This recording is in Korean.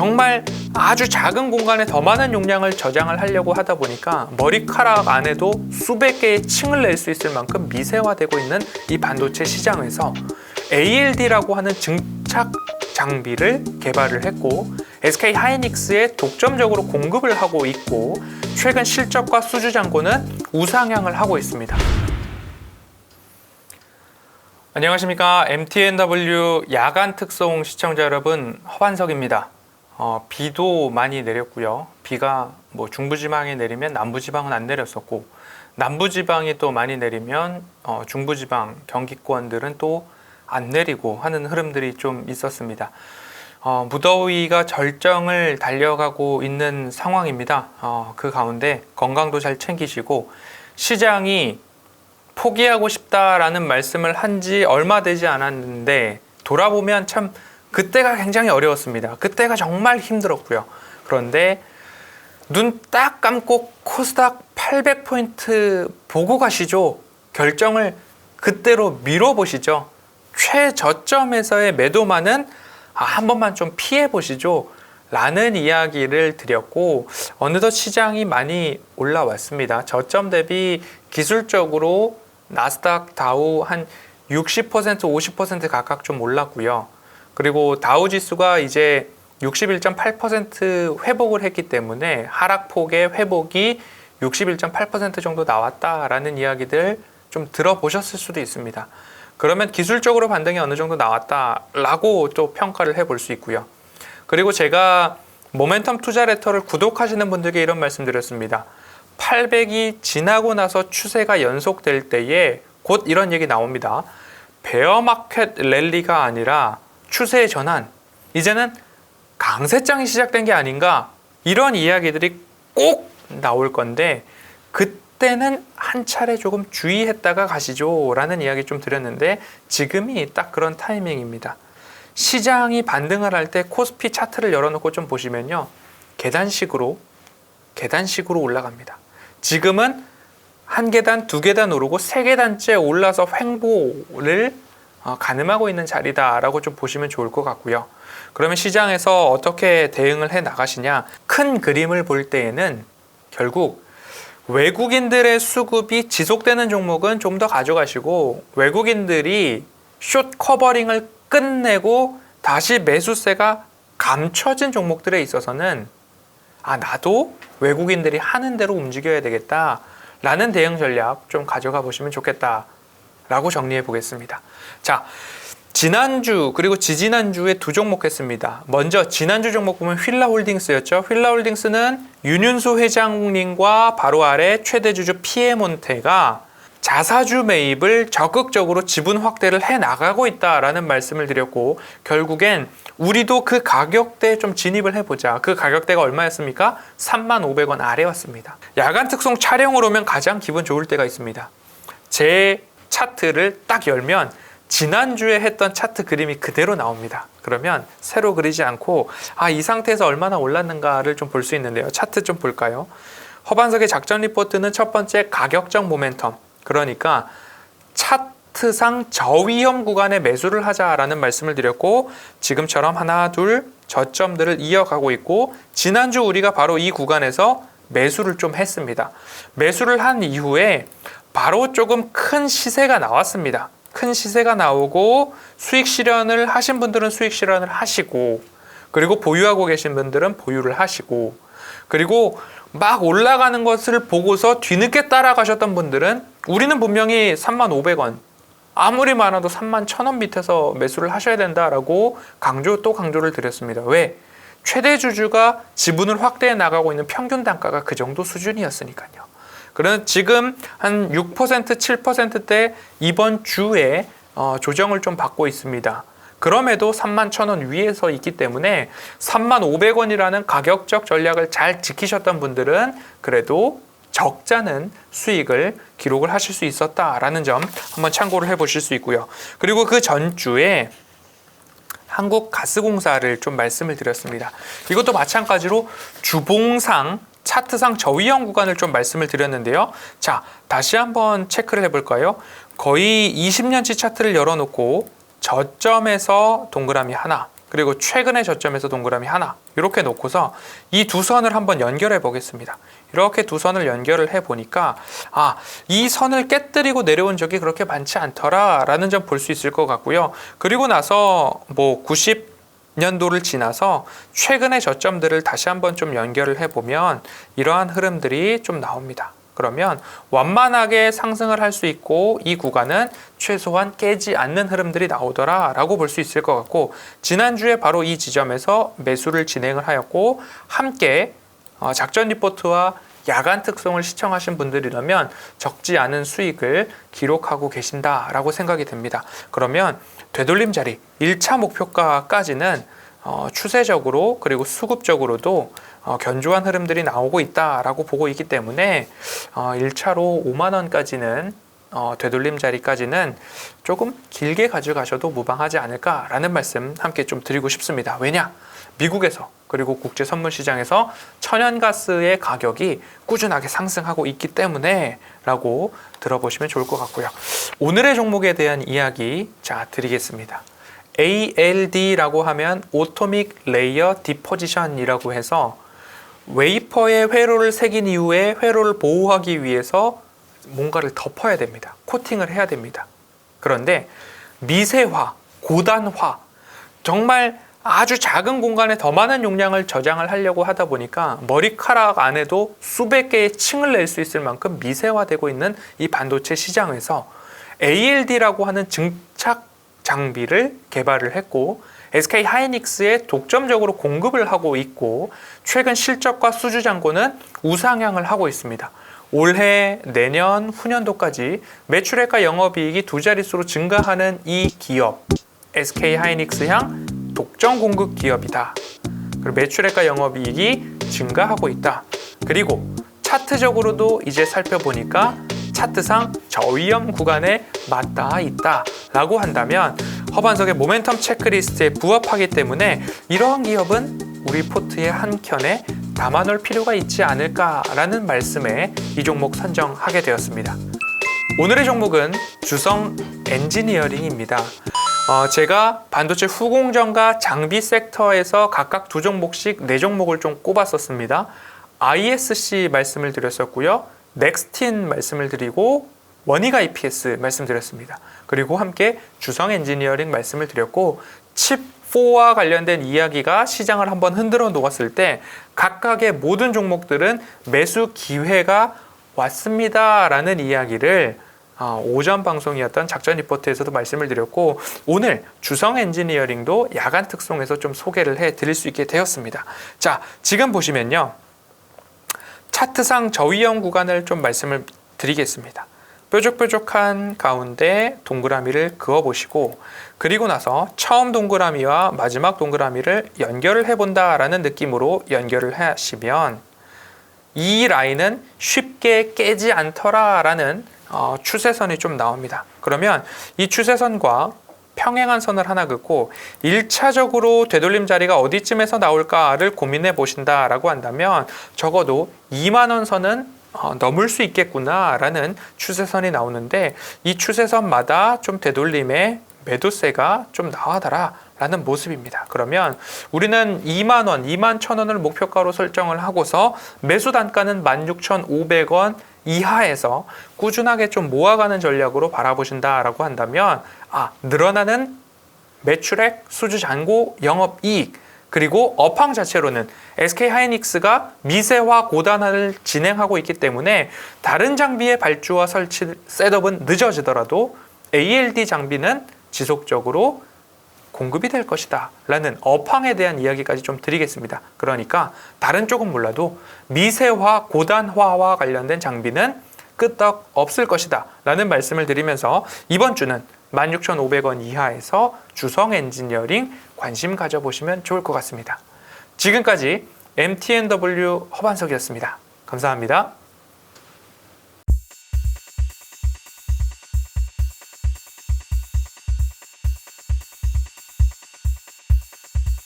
정말 아주 작은 공간에 더 많은 용량을 저장을 하려고 하다 보니까 머리카락 안에도 수백 개의 층을 낼 수 있을 만큼 미세화되고 있는 이 반도체 시장에서 ALD라고 하는 증착 장비를 개발을 했고 SK 하이닉스에 독점적으로 공급을 하고 있고 최근 실적과 수주 잔고는 우상향을 하고 있습니다. 안녕하십니까. MTNW 야간 특송 시청자 여러분, 허반석입니다. 비도 많이 내렸고요. 비가 중부지방에 내리면 남부지방은 안 내렸었고, 남부지방이 또 많이 내리면 중부지방, 경기권들은 또 안 내리고 하는 흐름들이 좀 있었습니다. 무더위가 절정을 달려가고 있는 상황입니다. 그 가운데 건강도 잘 챙기시고, 시장이 포기하고 싶다라는 말씀을 한 지 얼마 되지 않았는데 돌아보면 참 그때가 굉장히 어려웠습니다. 그때가 정말 힘들었고요. 그런데 눈 딱 감고 코스닥 800포인트 보고 가시죠. 결정을 그때로 미뤄보시죠. 최저점에서의 매도만은 한 번만 좀 피해 보시죠 라는 이야기를 드렸고, 어느덧 시장이 많이 올라왔습니다. 저점 대비 기술적으로 나스닥 다우 한 60%, 50% 각각 좀 올랐고요. 그리고 다우 지수가 이제 61.8% 회복을 했기 때문에 하락폭의 회복이 61.8% 정도 나왔다라는 이야기들 좀 들어보셨을 수도 있습니다. 그러면 기술적으로 반등이 어느 정도 나왔다라고 또 평가를 해볼 수 있고요. 그리고 제가 모멘텀 투자 레터를 구독하시는 분들께 이런 말씀 드렸습니다. 800이 지나고 나서 추세가 연속될 때에 곧 이런 얘기 나옵니다. 베어마켓 랠리가 아니라 추세의 전환, 이제는 강세장이 시작된 게 아닌가, 이런 이야기들이 꼭 나올 건데 그때는 한 차례 조금 주의했다가 가시죠 라는 이야기 좀 드렸는데 지금이 딱 그런 타이밍입니다. 시장이 반등을 할 때 코스피 차트를 열어놓고 좀 보시면요, 계단식으로 올라갑니다. 지금은 한 계단, 두 계단 오르고 세 계단째 올라서 횡보를 가늠하고 있는 자리다라고 좀 보시면 좋을 것 같고요. 그러면 시장에서 어떻게 대응을 해 나가시냐? 큰 그림을 볼 때에는 결국 외국인들의 수급이 지속되는 종목은 좀 더 가져가시고, 외국인들이 숏 커버링을 끝내고 다시 매수세가 감춰진 종목들에 있어서는 나도 외국인들이 하는 대로 움직여야 되겠다 라는 대응 전략 좀 가져가 보시면 좋겠다 라고 정리해 보겠습니다. 자, 지난주 그리고 지지난주에 두 종목 했습니다. 먼저 지난주 종목 보면 휠라홀딩스였죠. 휠라홀딩스는 윤윤수 회장님과 바로 아래 최대주주 피에몬테가 자사주 매입을 적극적으로 지분 확대를 해 나가고 있다라는 말씀을 드렸고, 결국엔 우리도 그 가격대에 좀 진입을 해보자. 그 가격대가 얼마였습니까? 35,000원 아래였습니다. 야간 특송 촬영을 오면 가장 기분 좋을 때가 있습니다. 제 차트를 딱 열면 지난주에 했던 차트 그림이 그대로 나옵니다. 그러면 새로 그리지 않고 이 상태에서 얼마나 올랐는가를 좀 볼 수 있는데요. 차트 좀 볼까요? 허반석의 작전 리포트는 첫 번째 가격적 모멘텀, 그러니까 차트상 저위험 구간에 매수를 하자라는 말씀을 드렸고, 지금처럼 하나 둘 저점들을 이어가고 있고, 지난주 우리가 바로 이 구간에서 매수를 좀 했습니다. 매수를 한 이후에 바로 조금 큰 시세가 나왔습니다. 큰 시세가 나오고 수익 실현을 하신 분들은 수익 실현을 하시고, 그리고 보유하고 계신 분들은 보유를 하시고, 그리고 막 올라가는 것을 보고서 뒤늦게 따라가셨던 분들은 우리는 분명히 35,000원, 아무리 많아도 31,000원 밑에서 매수를 하셔야 된다라고 강조를 드렸습니다. 왜? 최대 주주가 지분을 확대해 나가고 있는 평균 단가가 그 정도 수준이었으니까요. 그러면 지금 한 6%, 7%대 이번 주에 조정을 좀 받고 있습니다. 그럼에도 31,000원 위에서 있기 때문에 35,000원이라는 가격적 전략을 잘 지키셨던 분들은 그래도 적잖은 수익을 기록을 하실 수 있었다라는 점 한번 참고를 해보실 수 있고요. 그리고 그 전주에 한국가스공사를 좀 말씀을 드렸습니다. 이것도 마찬가지로 주봉상 차트상 저위험 구간을 좀 말씀을 드렸는데요. 자, 다시 한번 체크를 해볼까요? 거의 20년치 차트를 열어놓고 저점에서 동그라미 하나, 그리고 최근의 저점에서 동그라미 하나 이렇게 놓고서 이 두 선을 한번 연결해 보겠습니다. 이렇게 두 선을 연결을 해 보니까 이 선을 깨뜨리고 내려온 적이 그렇게 많지 않더라 라는 점 볼 수 있을 것 같고요. 그리고 나서 90년도를 지나서 최근의 저점들을 다시 한번 좀 연결을 해 보면 이러한 흐름들이 좀 나옵니다. 그러면 완만하게 상승을 할 수 있고 이 구간은 최소한 깨지 않는 흐름들이 나오더라 라고 볼 수 있을 것 같고, 지난주에 바로 이 지점에서 매수를 진행을 하였고 함께 작전 리포트와 야간 특송을 시청하신 분들이라면 적지 않은 수익을 기록하고 계신다라고 생각이 듭니다. 그러면 되돌림 자리 1차 목표가까지는 추세적으로 그리고 수급적으로도 견조한 흐름들이 나오고 있다라고 보고 있기 때문에 1차로 5만 원까지는 되돌림 자리까지는 조금 길게 가져가셔도 무방하지 않을까라는 말씀 함께 좀 드리고 싶습니다. 왜냐? 미국에서 그리고 국제 선물 시장에서 천연가스의 가격이 꾸준하게 상승하고 있기 때문에 라고 들어보시면 좋을 것 같고요. 오늘의 종목에 대한 이야기 드리겠습니다. ALD라고 하면 오토믹 레이어 디포지션이라고 해서 웨이퍼에 회로를 새긴 이후에 회로를 보호하기 위해서 뭔가를 덮어야 됩니다. 코팅을 해야 됩니다. 그런데 미세화, 고단화, 정말 아주 작은 공간에 더 많은 용량을 저장을 하려고 하다 보니까 머리카락 안에도 수백 개의 층을 낼 수 있을 만큼 미세화되고 있는 이 반도체 시장에서 ALD라고 하는 증착 장비를 개발을 했고 SK 하이닉스에 독점적으로 공급을 하고 있고 최근 실적과 수주 잔고는 우상향을 하고 있습니다. 올해, 내년, 후년도까지 매출액과 영업이익이 두 자릿수로 증가하는 이 기업 SK 하이닉스향 독점 공급 기업이다. 그리고 매출액과 영업이익이 증가하고 있다. 그리고 차트적으로도 이제 살펴보니까 차트상 저위험 구간에 맞닿아 있다 라고 한다면 허반석의 모멘텀 체크리스트에 부합하기 때문에 이러한 기업은 우리 포트의 한 켠에 담아놓을 필요가 있지 않을까라는 말씀에 이 종목 선정하게 되었습니다. 오늘의 종목은 주성 엔지니어링입니다. 제가 반도체 후공정과 장비 섹터에서 각각 두 종목씩 네 종목을 좀 꼽았었습니다. ISC 말씀을 드렸었고요. 넥스틴 말씀을 드리고 원익 IPS 말씀드렸습니다. 그리고 함께 주성 엔지니어링 말씀을 드렸고 칩4와 관련된 이야기가 시장을 한번 흔들어 놓았을 때 각각의 모든 종목들은 매수 기회가 왔습니다 라는 이야기를 오전 방송이었던 작전 리포트에서도 말씀을 드렸고 오늘 주성 엔지니어링도 야간 특송에서 좀 소개를 해 드릴 수 있게 되었습니다. 자, 지금 보시면요. 차트상 저위험 구간을 좀 말씀을 드리겠습니다. 뾰족뾰족한 가운데 동그라미를 그어 보시고 그리고 나서 처음 동그라미와 마지막 동그라미를 연결을 해본다 라는 느낌으로 연결을 하시면 이 라인은 쉽게 깨지 않더라 라는 추세선이 좀 나옵니다. 그러면 이 추세선과 평행한 선을 하나 긋고 1차적으로 되돌림 자리가 어디쯤에서 나올까를 고민해 보신다라고 한다면 적어도 2만 원 선은 넘을 수 있겠구나 라는 추세선이 나오는데 이 추세선마다 좀 되돌림의 매도세가 좀 나와더라 라는 모습입니다. 그러면 우리는 2만 원, 2만 1,000원을 목표가로 설정을 하고서 매수 단가는 16,500원 이하에서 꾸준하게 좀 모아가는 전략으로 바라보신다라고 한다면 늘어나는 매출액, 수주 잔고, 영업이익 그리고 업황 자체로는 SK 하이닉스가 미세화 고단화를 진행하고 있기 때문에 다른 장비의 발주와 설치 셋업은 늦어지더라도 ALD 장비는 지속적으로 공급이 될 것이다 라는 업황에 대한 이야기까지 좀 드리겠습니다. 그러니까 다른 쪽은 몰라도 미세화, 고단화와 관련된 장비는 끄떡 없을 것이다 라는 말씀을 드리면서 이번 주는 16,500원 이하에서 주성 엔지니어링 관심 가져보시면 좋을 것 같습니다. 지금까지 MTNW 허반석이었습니다. 감사합니다.